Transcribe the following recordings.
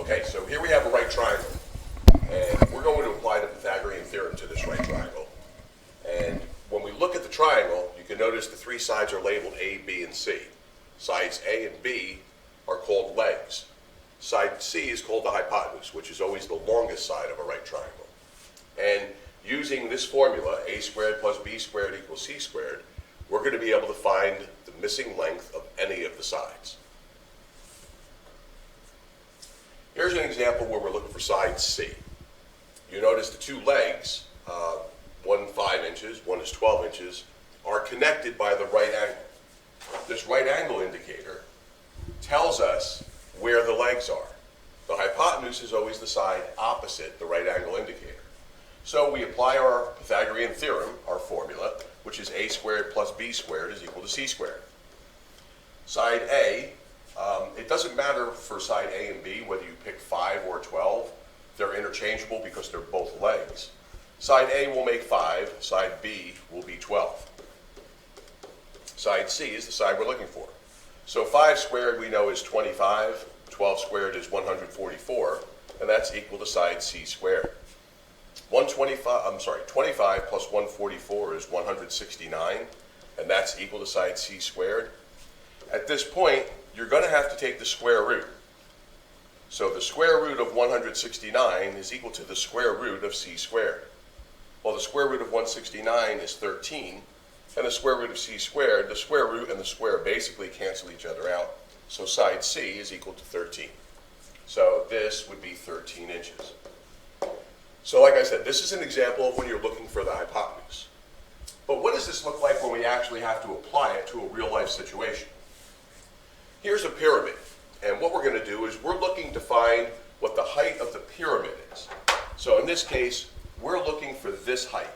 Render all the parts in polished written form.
Okay, so here we have a right triangle, and we're going to apply the Pythagorean theorem to this right triangle. And when we look at the triangle, you can notice the three sides are labeled A, B, and C. Sides A and B are called legs. Side C is called the hypotenuse, which is always the longest side of a right triangle. And using this formula, a squared plus b squared equals c squared, we're going to be able to find the missing length of any of the sides. Here's an example where we're looking for side C. You notice the two legs, one 5 inches, one is 12 inches, are connected by the right angle. This right angle indicator tells us where the legs are. The hypotenuse is always the side opposite the right angle indicator. So we apply our Pythagorean theorem, our formula, which is a squared plus b squared is equal to c squared. Side A, it doesn't matter for side A and B whether you pick 5 or 12. They're interchangeable because they're both legs. Side A will make 5, side B will be 12. Side C is the side we're looking for. So 5 squared we know is 25, 12 squared is 144, and that's equal to side C squared. 25 plus 144 is 169, and that's equal to side C squared. At this point, you're going to have to take the square root. So the square root of 169 is equal to the square root of C squared. Well, the square root of 169 is 13, and the square root of C squared, the square root and the square basically cancel each other out. So side C is equal to 13. So this would be 13 inches. So like I said, this is an example of when you're looking for the hypotenuse. But what does this look like when we actually have to apply it to a real life situation? Here's a pyramid, and what we're going to do is we're looking to find what the height of the pyramid is. So in this case, we're looking for this height.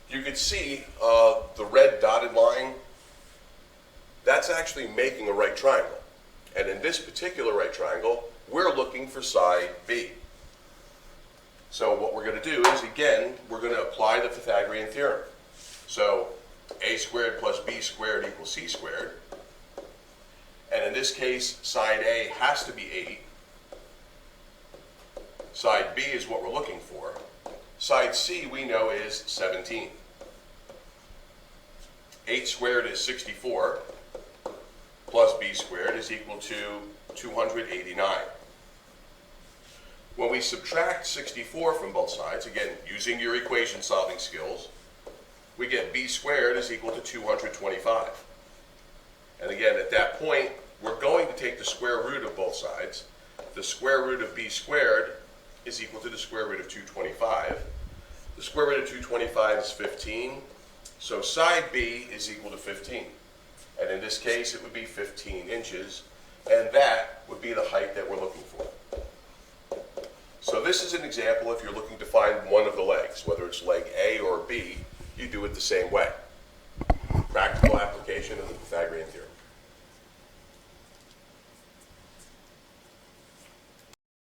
You can see the red dotted line. That's actually making a right triangle. And in this particular right triangle, we're looking for side B. So what we're going to do is, again, we're going to apply the Pythagorean theorem. So a squared plus b squared equals c squared. And in this case, side A has to be 8. Side B is what we're looking for. Side C we know is 17. 8 squared is 64, plus b squared is equal to 289. When we subtract 64 from both sides, again, using your equation solving skills, we get b squared is equal to 225. And again, at that point, we're going to take the square root of both sides. The square root of b squared is equal to the square root of 225. The square root of 225 is 15. So side B is equal to 15. And in this case, it would be 15 inches. And that would be the height that we're looking for. So this is an example if you're looking to find one of the legs, whether it's leg A or B, you do it the same way. Practical application of the Pythagorean theorem.